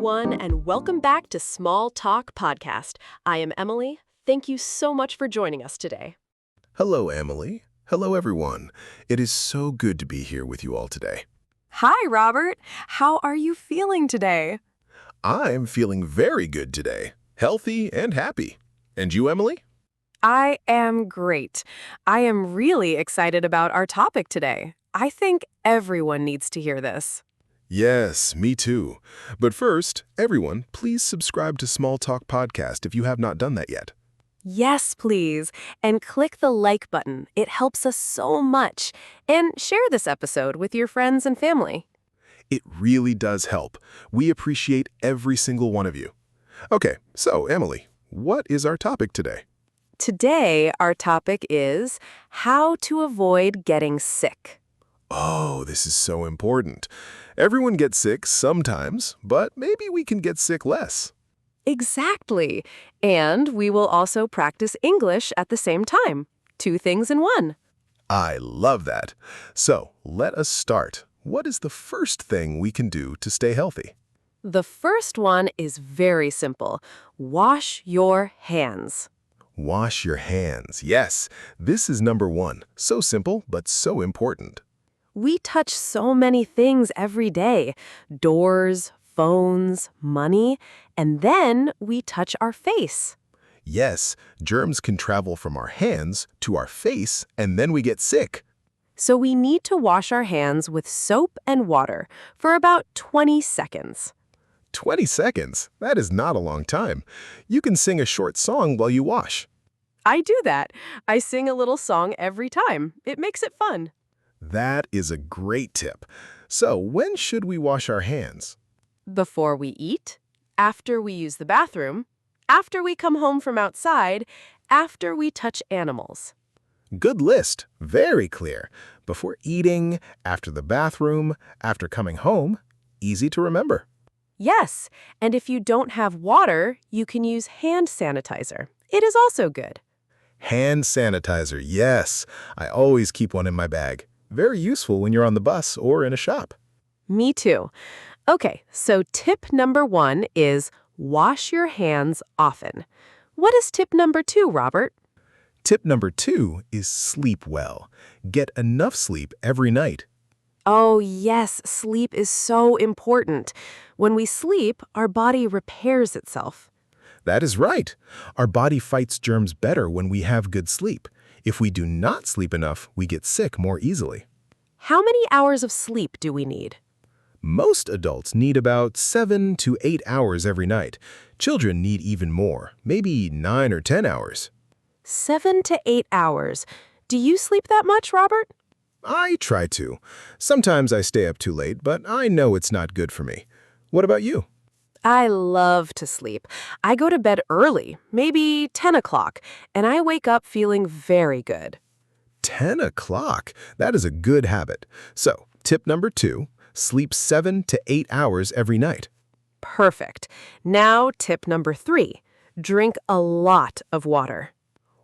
everyone, and welcome back to Small Talk Podcast. I am Emily. Thank you so much for joining us today. Hello, Emily. Hello, everyone. It is so good to be here with you all today. Hi, Robert. How are you feeling today? I'm feeling very good today, healthy and happy. And you, Emily? I am great. I am really excited about our topic today. I think everyone needs to hear this. Yes, me too. But first, everyone, please subscribe to Small Talk Podcast if you have not done that yet. Yes, please. And click the like button. It helps us so much. And share this episode with your friends and family. It really does help. We appreciate every single one of you. Okay, so Emily, what is our topic today? Today, our topic is how to avoid getting sick. Oh, this is so important. Everyone gets sick sometimes, but maybe we can get sick less. Exactly. And we will also practice English at the same time. Two things in one. I love that. So, let us start. What is the first thing we can do to stay healthy? The first one is very simple. Wash your hands. Wash your hands. Yes, this is number one. So simple, but so important. We touch so many things every day. Doors, phones, money, and then we touch our face. Yes, germs can travel from our hands to our face, and then we get sick. So we need to wash our hands with soap and water for about 20 seconds. 20 seconds? That is not a long time. You can sing a short song while you wash. I do that. I sing a little song every time. It makes it fun. That is a great tip. So, when should we wash our hands? Before we eat, after we use the bathroom, after we come home from outside, after we touch animals. Good list. Very clear. Before eating, after the bathroom, after coming home. Easy to remember. Yes, and if you don't have water, you can use hand sanitizer. It is also good. Hand sanitizer, yes. I always keep one in my bag. Very useful when you're on the bus or in a shop. Me too. Okay, so tip number 1 is wash your hands often. What is tip number 2, Robert? Tip number 2 is sleep well. Get enough sleep every night. Oh, yes, sleep is so important. When we sleep, our body repairs itself. That is right. Our body fights germs better when we have good sleep. If we do not sleep enough, we get sick more easily. How many hours of sleep do we need? Most adults need about 7 to 8 hours every night. Children need even more, maybe 9 or 10 hours. 7 to 8 hours. Do you sleep that much, Robert? I try to. Sometimes I stay up too late, but I know it's not good for me. What about you? I love to sleep. I go to bed early, maybe 10 o'clock, and I wake up feeling very good. 10 o'clock? That is a good habit. So, tip number 2, sleep 7 to 8 hours every night. Perfect. Now, tip number 3, drink a lot of water.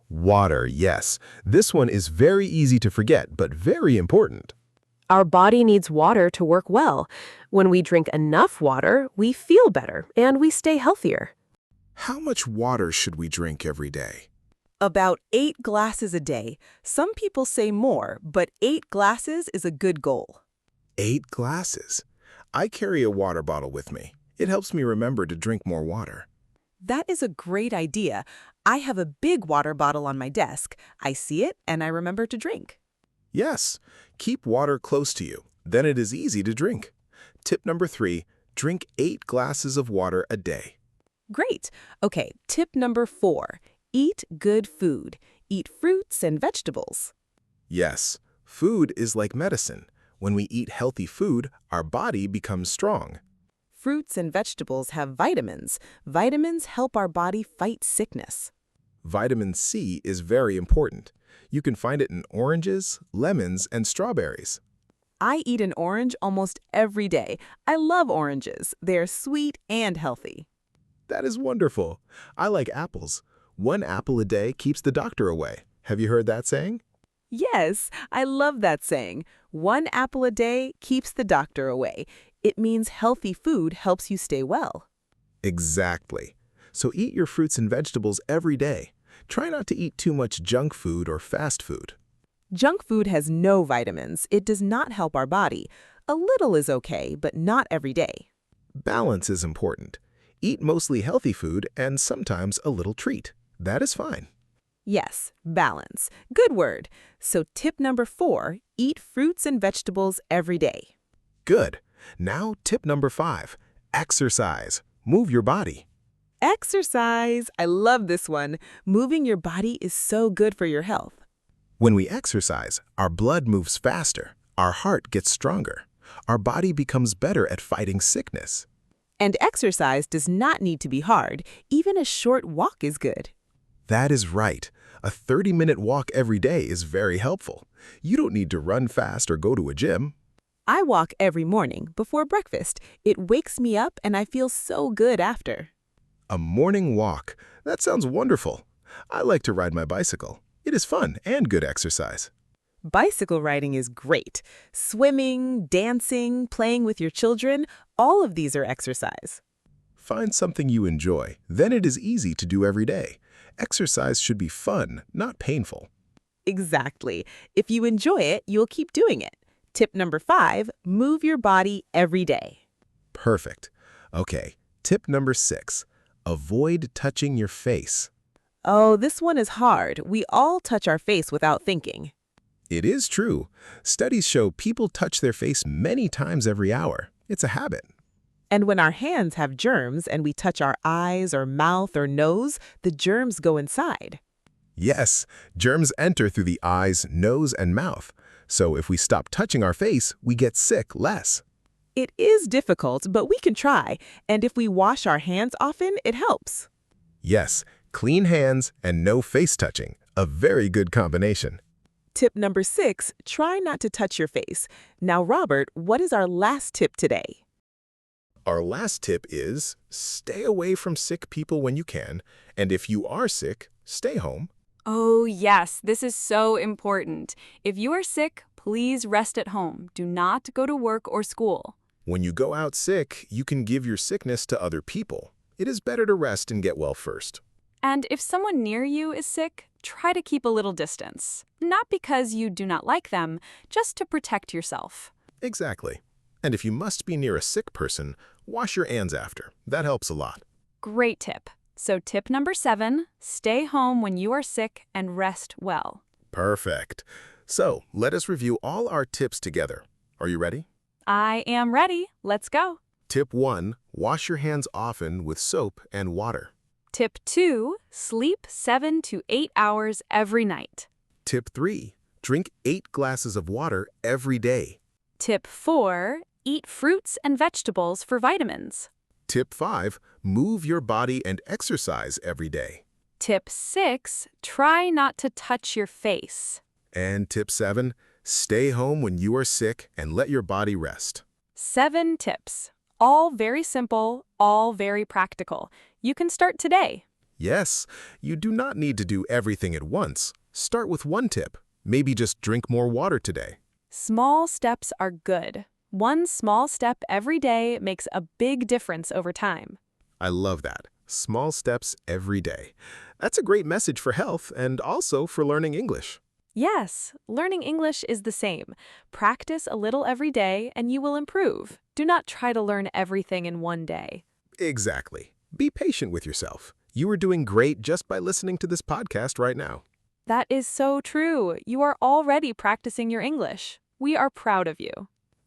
Water, yes. This one is very easy to forget, but very important. Our body needs water to work well. When we drink enough water, we feel better and we stay healthier. How much water should we drink every day? About 8 glasses a day. Some people say more, but 8 glasses is a good goal. 8 glasses? I carry a water bottle with me. It helps me remember to drink more water. That is a great idea. I have a big water bottle on my desk. I see it and I remember to drink. Yes, keep water close to you. Then it is easy to drink. Tip number 3, drink 8 glasses of water a day. Great. Okay, tip number 4, eat good food. Eat fruits and vegetables. Yes, food is like medicine. When we eat healthy food, our body becomes strong. Fruits and vegetables have vitamins. Vitamins help our body fight sickness. Vitamin C is very important. You can find it in oranges, lemons, and strawberries. I eat an orange almost every day. I love oranges. They're sweet and healthy. That is wonderful. I like apples. 1 apple a day keeps the doctor away. Have you heard that saying? Yes, I love that saying. 1 apple a day keeps the doctor away. It means healthy food helps you stay well. Exactly. So eat your fruits and vegetables every day. Try not to eat too much junk food or fast food. Junk food has no vitamins. It does not help our body. A little is okay, but not every day. Balance is important. Eat mostly healthy food and sometimes a little treat. That is fine. Yes, balance. Good word. So tip number 4, eat fruits and vegetables every day. Good. Now tip number 5, exercise. Move your body. Exercise. I love this one. Moving your body is so good for your health. When we exercise, our blood moves faster, our heart gets stronger, our body becomes better at fighting sickness. And exercise does not need to be hard. Even a short walk is good. That is right. A 30-minute walk every day is very helpful. You don't need to run fast or go to a gym. I walk every morning before breakfast. It wakes me up and I feel so good after. A morning walk. That sounds wonderful. I like to ride my bicycle. It is fun and good exercise. Bicycle riding is great. Swimming, dancing, playing with your children, all of these are exercise. Find something you enjoy, then it is easy to do every day. Exercise should be fun, not painful. Exactly. If you enjoy it, you'll keep doing it. Tip number 5, move your body every day. Perfect. Okay, tip number 6, avoid touching your face. Oh, this one is hard. We all touch our face without thinking. It is true. Studies show people touch their face many times every hour. It's a habit. And when our hands have germs and we touch our eyes or mouth or nose, the germs go inside. Yes, germs enter through the eyes, nose, and mouth. So if we stop touching our face, we get sick less. It is difficult, but we can try. And if we wash our hands often, it helps. Yes, clean hands and no face touching. A very good combination. Tip number 6, try not to touch your face. Now, Robert, what is our last tip today? Our last tip is stay away from sick people when you can, and if you are sick, stay home. Oh, yes, this is so important. If you are sick, please rest at home. Do not go to work or school. When you go out sick, you can give your sickness to other people. It is better to rest and get well first. And if someone near you is sick, try to keep a little distance. Not because you do not like them, just to protect yourself. Exactly. And if you must be near a sick person, wash your hands after. That helps a lot. Great tip. So tip number 7, stay home when you are sick and rest well. Perfect. So let us review all our tips together. Are you ready? I am ready. Let's go. Tip 1, wash your hands often with soap and water. Tip 2, sleep 7 to 8 hours every night. Tip 3, drink 8 glasses of water every day. Tip 4, eat fruits and vegetables for vitamins. Tip 5, move your body and exercise every day. Tip 6, try not to touch your face. And tip 7, stay home when you are sick and let your body rest. 7 tips. All very simple, all very practical. You can start today. Yes, you do not need to do everything at once. Start with one tip. Maybe just drink more water today. Small steps are good. One small step every day makes a big difference over time. I love that. Small steps every day. That's a great message for health and also for learning English. Yes, learning English is the same. Practice a little every day and you will improve. Do not try to learn everything in one day. Exactly. Be patient with yourself. You are doing great just by listening to this podcast right now. That is so true. You are already practicing your English. We are proud of you.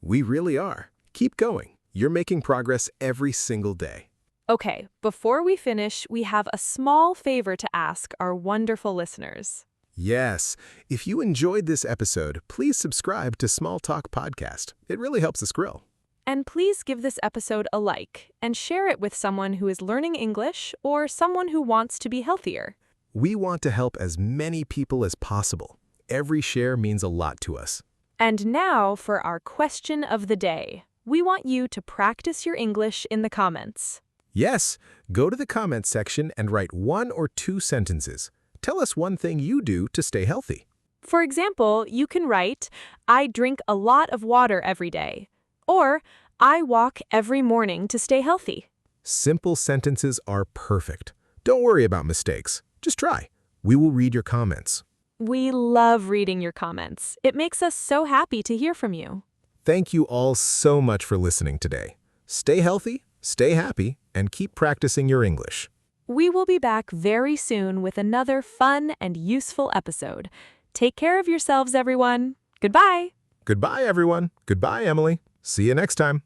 We really are. Keep going. You're making progress every single day. Okay, before we finish, we have a small favor to ask our wonderful listeners. Yes, if you enjoyed this episode, please subscribe to Small Talk Podcast. It really helps us grow. And please give this episode a like and share it with someone who is learning English or someone who wants to be healthier. We want to help as many people as possible. Every share means a lot to us. And now for our question of the day. We want you to practice your English in the comments. Yes, go to the comments section and write 1 or 2 sentences. Tell us one thing you do to stay healthy. For example, you can write, I drink a lot of water every day. Or, I walk every morning to stay healthy. Simple sentences are perfect. Don't worry about mistakes. Just try. We will read your comments. We love reading your comments. It makes us so happy to hear from you. Thank you all so much for listening today. Stay healthy, stay happy, and keep practicing your English. We will be back very soon with another fun and useful episode. Take care of yourselves, everyone. Goodbye. Goodbye, everyone. Goodbye, Emily. See you next time.